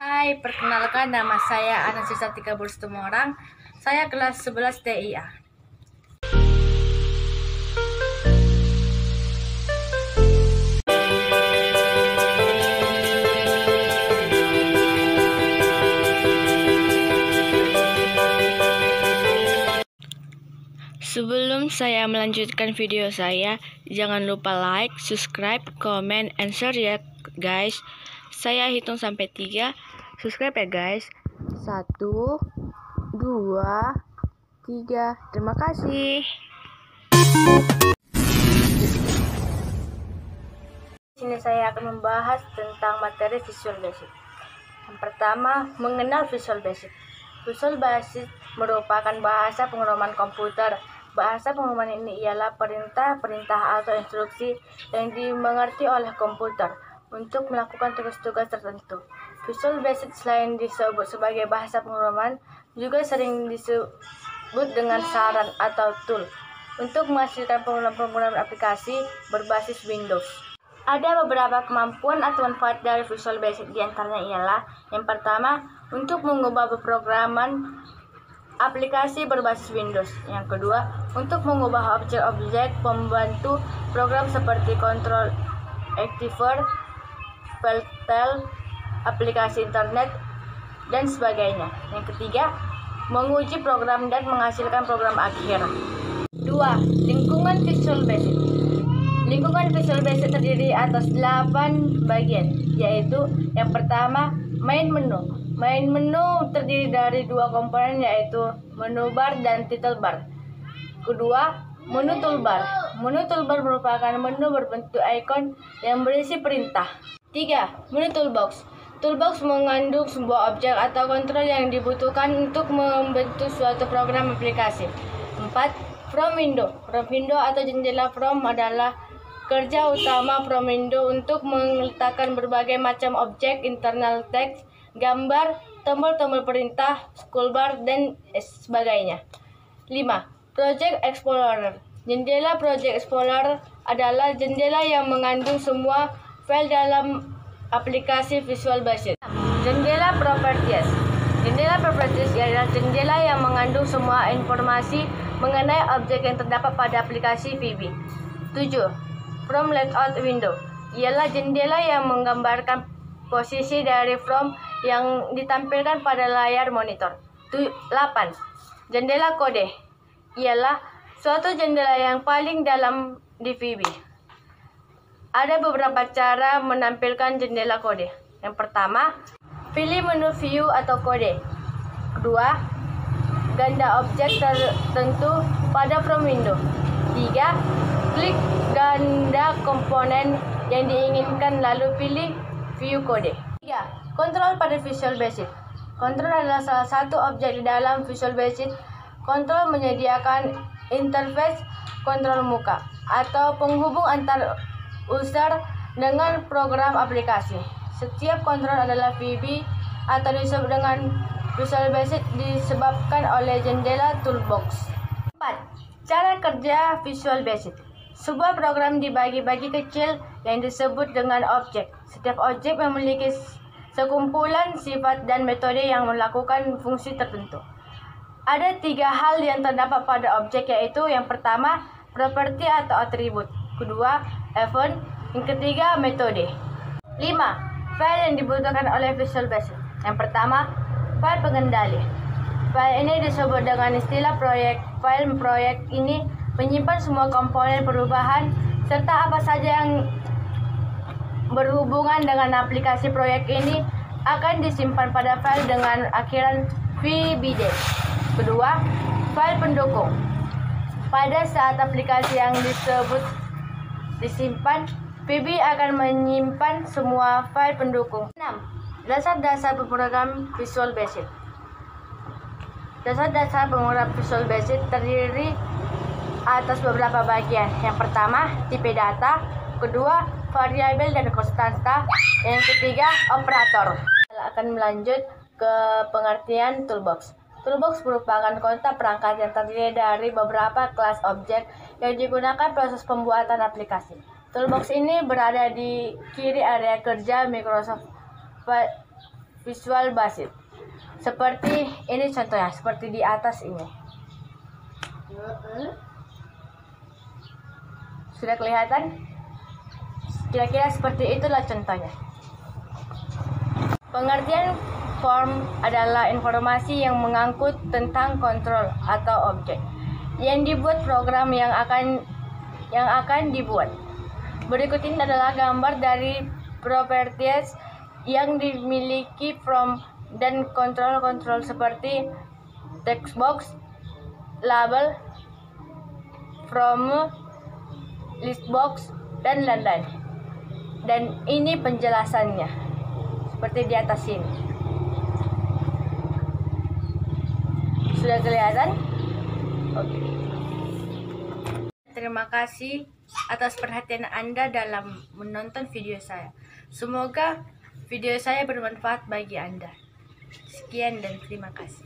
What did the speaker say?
Hai, perkenalkan nama saya Anasisa Tika Burstumorang. Saya kelas 11 TIA. Sebelum saya melanjutkan video saya, jangan lupa like, subscribe, comment, and share ya guys. Saya hitung sampai 3. Subscribe ya guys. 1, 2, 3. Terima kasih. Di sini saya akan membahas tentang materi Visual Basic. Yang pertama, mengenal Visual Basic. Visual Basic merupakan bahasa pengiriman komputer. Bahasa pengiriman ini ialah perintah atau instruksi yang dimengerti oleh komputer untuk melakukan tugas-tugas tertentu. Visual Basic selain disebut sebagai bahasa pengiriman, juga sering disebut dengan saran atau tool untuk menghasilkan penggunaan aplikasi berbasis Windows. Ada beberapa kemampuan atau manfaat dari Visual Basic, diantaranya ialah yang pertama, untuk mengubah pemrograman aplikasi berbasis Windows. Yang kedua, untuk mengubah objek-objek pembantu program seperti Control Activer, File, aplikasi internet, dan sebagainya. Yang ketiga, menguji program dan menghasilkan program akhir. 2. Lingkungan Visual Basic. Lingkungan Visual Basic terdiri atas 8 bagian, yaitu yang pertama, main menu. Main menu terdiri dari 2 komponen, yaitu menu bar dan title bar. Kedua, menu toolbar. Menu toolbar merupakan menu berbentuk ikon yang berisi perintah. 3. Menu toolbox. Toolbox mengandung sebuah objek atau kontrol yang dibutuhkan untuk membentuk suatu program aplikasi. 4. From window. From window atau jendela from adalah kerja utama from window untuk meletakkan berbagai macam objek internal teks, gambar, tombol-tombol perintah, scrollbar, dan sebagainya. 5. Project Explorer. Jendela Project Explorer adalah jendela yang mengandung semua file dalam aplikasi Visual Basic. Jendela Properties. Jendela Properties adalah jendela yang mengandung semua informasi mengenai objek yang terdapat pada aplikasi VB. 7. From Layout Window. Ialah jendela yang menggambarkan posisi dari from yang ditampilkan pada layar monitor. 8. Jendela kode. Ialah suatu jendela yang paling dalam di VB. Ada beberapa cara menampilkan jendela kode. Yang pertama, pilih menu view atau kode. Kedua, ganda objek tertentu pada from window. 3. Klik ganda komponen yang diinginkan lalu pilih view kode. 3. Kontrol pada Visual Basic. Kontrol adalah salah satu objek di dalam Visual Basic. Kontrol menyediakan interface kontrol muka atau penghubung antar user dengan program aplikasi. Setiap kontrol adalah VB atau disebut dengan Visual Basic disebabkan oleh jendela toolbox. 4. Cara kerja Visual Basic. Sebuah program dibagi-bagi kecil yang disebut dengan objek. Setiap objek memiliki sekumpulan sifat dan metode yang melakukan fungsi tertentu. Ada 3 hal yang terdapat pada objek, yaitu yang pertama, properti atau atribut. Kedua, event. Yang ketiga, metode. 5. File yang dibutuhkan oleh Visual Basic. Yang pertama, file pengendali. File ini disebut dengan istilah proyek. File proyek ini menyimpan semua komponen perubahan serta apa saja yang berhubungan dengan aplikasi proyek ini akan disimpan pada file dengan akhiran VBD. Kedua, file pendukung. Pada saat aplikasi yang disebut disimpan, VB akan menyimpan semua file pendukung. 6. Dasar-dasar pemrograman Visual Basic. Dasar-dasar pemrograman Visual Basic terdiri atas beberapa bagian. Yang pertama, tipe data. Kedua, variabel dan konstanta. Yang ketiga, operator. Kita akan melanjut ke pengertian toolbox. Toolbox merupakan kontak perangkat yang terdiri dari beberapa kelas objek yang digunakan proses pembuatan aplikasi. Toolbox ini berada di kiri area kerja Microsoft Visual Basic. Seperti ini contohnya, seperti di atas ini. Sudah kelihatan? Kira-kira seperti itulah contohnya. Pengertian form adalah informasi yang mengangkut tentang kontrol atau objek yang dibuat program yang akan dibuat. Berikut ini adalah gambar dari properties yang dimiliki form dan kontrol seperti text box, label, from, list box, dan lain-lain. Dan ini penjelasannya seperti di atas ini. Sudah kelihatan? Oke. Terima kasih atas perhatian Anda dalam menonton video saya. Semoga video saya bermanfaat bagi Anda. Sekian dan terima kasih.